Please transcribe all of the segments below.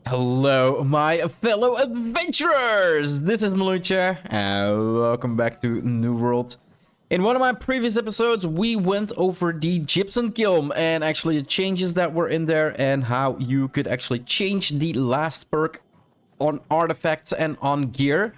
Hello, my fellow adventurers! This is Mloentje, and welcome back to New World. In one of my previous episodes, we went over the gypsum kiln and actually the changes that were in there and how you could actually change the last perk on artifacts and on gear.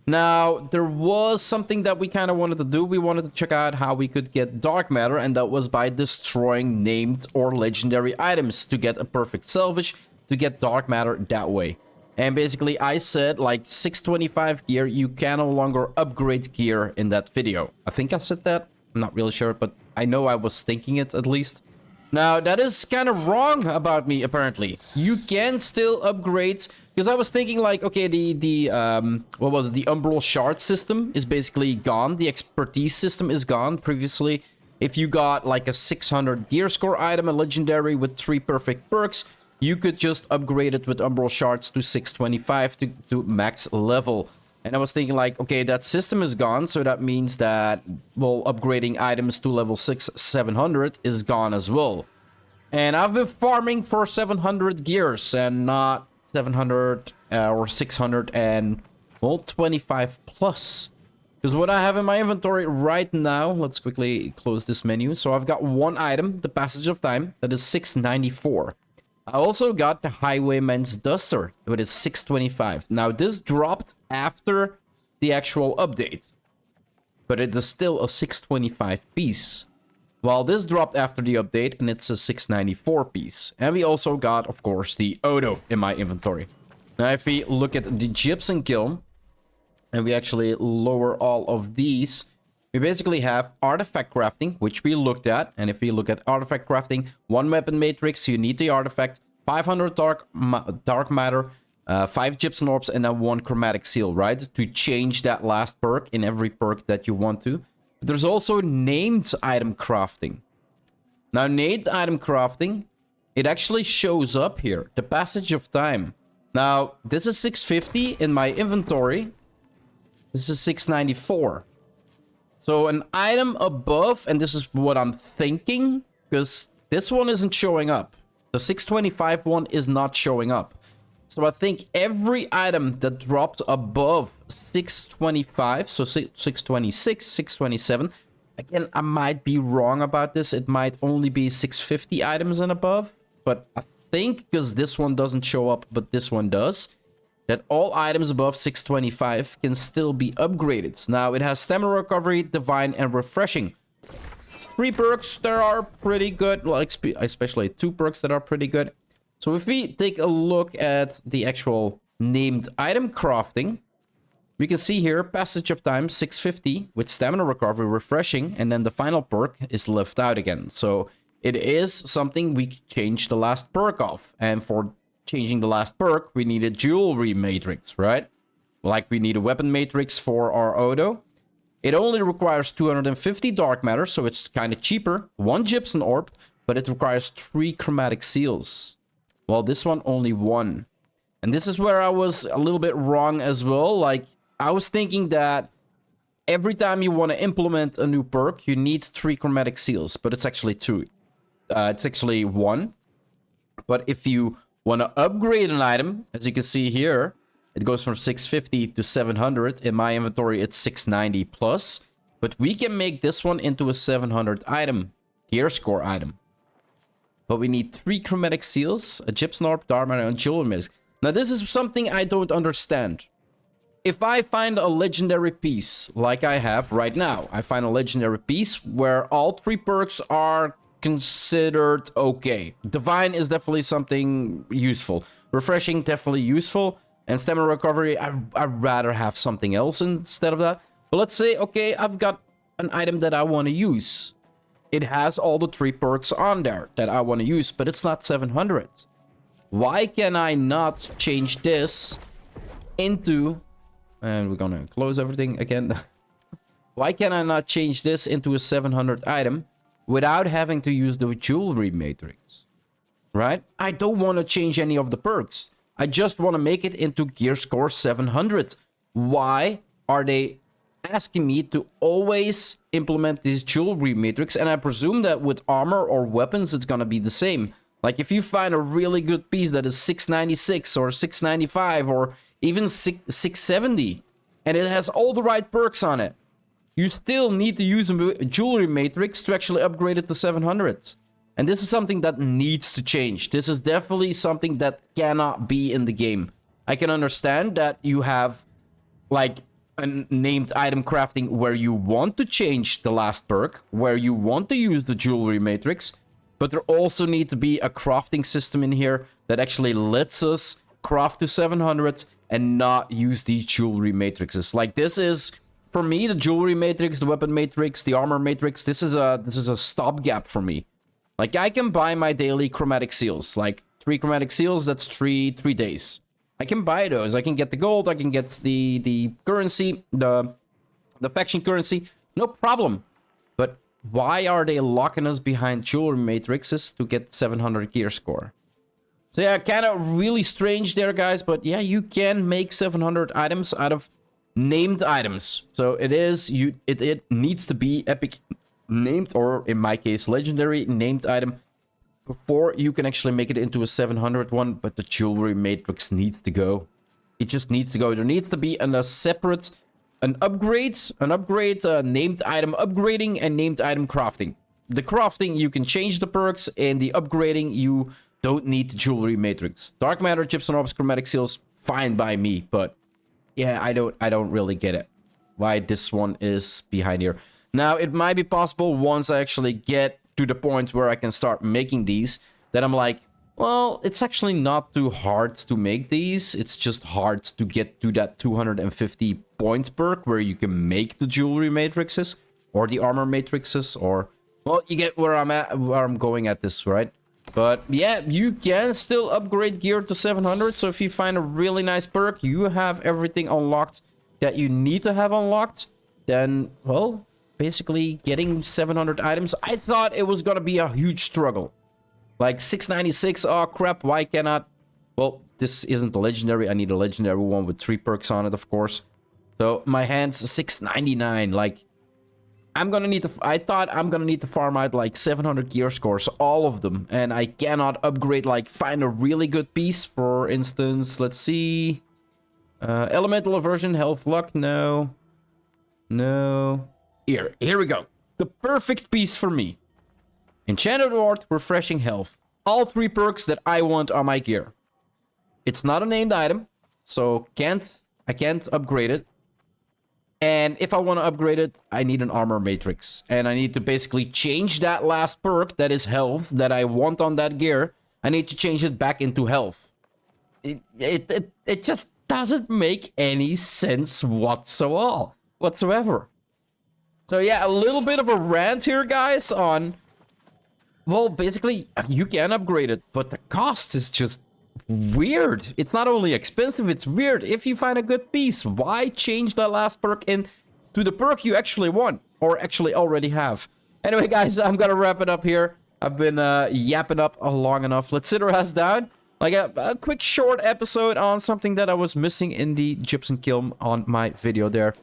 Now, there was something that we kind of wanted to do. We wanted to check out how we could get dark matter, and that was by destroying named or legendary items to get a perfect salvage, to get dark matter that way. And basically I said like 625 gear, you can no longer upgrade gear in that video. I think I said that. I'm not really sure, but I know I was thinking it at least. Now that is kind of wrong about me apparently. You can still upgrade, because I was thinking like, okay, the what was it? The umbral shard system is basically gone. The expertise system is gone. Previously, if you got like a 600 gear score item, a legendary with 3 perfect perks, you could just upgrade it with umbral shards to 625 to max level. And I was thinking like, okay, that system is gone, so that means that, well, upgrading items to level 700 is gone as well. And I've been farming for 700 gears and not 700 or 600 and, well, 25 plus. Because what I have in my inventory right now, let's quickly close this menu. So I've got one item, the Passage of Time, that is 694. I also got the Highwayman's Duster, which is 625. Now, this dropped after the actual update, but it is still a 625 piece. While this dropped after the update, and it's a 694 piece. And we also got, of course, the Odo in my inventory. Now, if we look at the gypsum kiln, and we actually lower all of these, we basically have artifact crafting, which we looked at. And if we look at artifact crafting, 1 weapon matrix, you need the artifact, 500 dark matter, 5 gypsum orbs, and then 1 chromatic seal, right? To change that last perk in every perk that you want to. But there's also named item crafting. Now, named item crafting, it actually shows up here. The Passage of Time. Now, this is 650 in my inventory. This is 694. So an item above, and this is what I'm thinking, because this one isn't showing up. The 625 one is not showing up. So I think every item that dropped above 625, so 626, 627, again, I might be wrong about this. It might only be 650 items and above. But I think, because this one doesn't show up, but this one does, that all items above 625 can still be upgraded. Now, it has Stamina Recovery, Divine, and Refreshing. 3 perks that are pretty good, like especially 2 perks that are pretty good. So if we take a look at the actual named item crafting, we can see here, Passage of Time 650 with Stamina Recovery, Refreshing, and then the final perk is left out again. So it is something we change the last perk of, and for changing the last perk, we need a jewelry matrix, right? Like we need a weapon matrix for our Odo. It only requires 250 dark matter, so it's kind of cheaper. 1 gypsum orb, but it requires 3 chromatic seals. Well, this one only 1. And this is where I was a little bit wrong as well. Like, I was thinking that every time you want to implement a new perk, you need 3 chromatic seals, but it's actually 2. It's actually 1. But if you want to upgrade an item, as you can see here, it goes from 650 to 700. In my inventory, it's 690 plus. But we can make this one into a 700 item, gear score item. But we need 3 chromatic seals, a gypsum orb, dark matter, and jewelry matrix. Now, this is something I don't understand. If I find a legendary piece, like I have right now, I find a legendary piece where all 3 perks are considered okay. Divine is definitely something useful. Refreshing, definitely useful. And Stamina Recovery, I'd rather have something else instead of that. But let's say, okay, I've got an item that I want to use. It has all the 3 perks on there that I want to use, but it's not 700. Why can I not change this into... And we're gonna close everything again. Why can I not change this into a 700 item without having to use the jewelry matrix? Right? I don't want to change any of the perks. I just want to make it into gear score 700. Why are they asking me to always implement this jewelry matrix? And I presume that with armor or weapons, it's going to be the same. Like if you find a really good piece that is 696 or 695 or even 670, and it has all the right perks on it, you still need to use a jewelry matrix to actually upgrade it to 700. And this is something that needs to change. This is definitely something that cannot be in the game. I can understand that you have like a named item crafting where you want to change the last perk, where you want to use the jewelry matrix, but there also needs to be a crafting system in here that actually lets us craft to 700 and not use these jewelry matrices. Like this is, for me, the jewelry matrix, the weapon matrix, the armor matrix, this is a stopgap for me. Like I can buy my daily chromatic seals, like 3 chromatic seals, that's 3 days. I can buy those. I can get the gold, I can get the currency, the faction currency, no problem. But why are they locking us behind jewelry matrices to get 700 gear score? So yeah, kind of really strange there, guys. But yeah, you can make 700 items out of named items. So it is, it needs to be epic named, or in my case, legendary named item, before you can actually make it into a 700 one. But the jewelry matrix needs to go. It just needs to go. There needs to be a separate, an upgrade, named item upgrading and named item crafting. The crafting, you can change the perks, and the upgrading, you don't need the jewelry matrix. Dark matter, gypsum orbs, chromatic seals, fine by me, but yeah, I don't really get it. Why this one is behind here. Now, it might be possible once I actually get to the point where I can start making these, that I'm like, well, it's actually not too hard to make these. It's just hard to get to that 250 point perk where you can make the jewelry matrices or the armor matrices, or, well, you get where I'm at, where I'm going at this, right? But yeah, you can still upgrade gear to 700. So if you find a really nice perk, you have everything unlocked that you need to have unlocked, then, well, basically getting 700 items, I thought it was gonna be a huge struggle. Like 696, oh crap, why cannot? Well, this isn't a legendary. I need a legendary one with 3 perks on it, of course. So my hand's 699. Like, I'm gonna need to, I thought I'm gonna need to farm out like 700 gear scores, all of them. And I cannot upgrade, like find a really good piece. For instance, let's see. Elemental aversion, health luck, no. No. Here we go. The perfect piece for me. Enchanted Ward, refreshing health. All 3 perks that I want on my gear. It's not a named item, so I can't upgrade it. And if I want to upgrade it, I need an armor matrix. And I need to basically change that last perk, that is health, that I want on that gear. I need to change it back into health. It just doesn't make any sense whatsoever. So yeah, a little bit of a rant here, guys, on... Well, basically, you can upgrade it, but the cost is just weird. It's not only expensive, it's weird. If you find a good piece, why change that last perk into the perk you actually want, or actually already have? Anyway, guys, I'm gonna wrap it up here. I've been yapping up long enough. Let's sit our ass down. Like a quick short episode on something that I was missing in the gypsum kiln on my video there.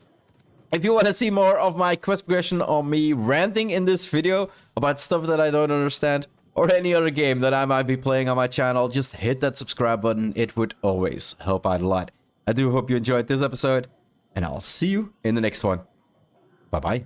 If you want to see more of my quest progression or me ranting in this video about stuff that I don't understand, or any other game that I might be playing on my channel, just hit that subscribe button. It would always help out a lot. I do hope you enjoyed this episode, and I'll see you in the next one. Bye-bye.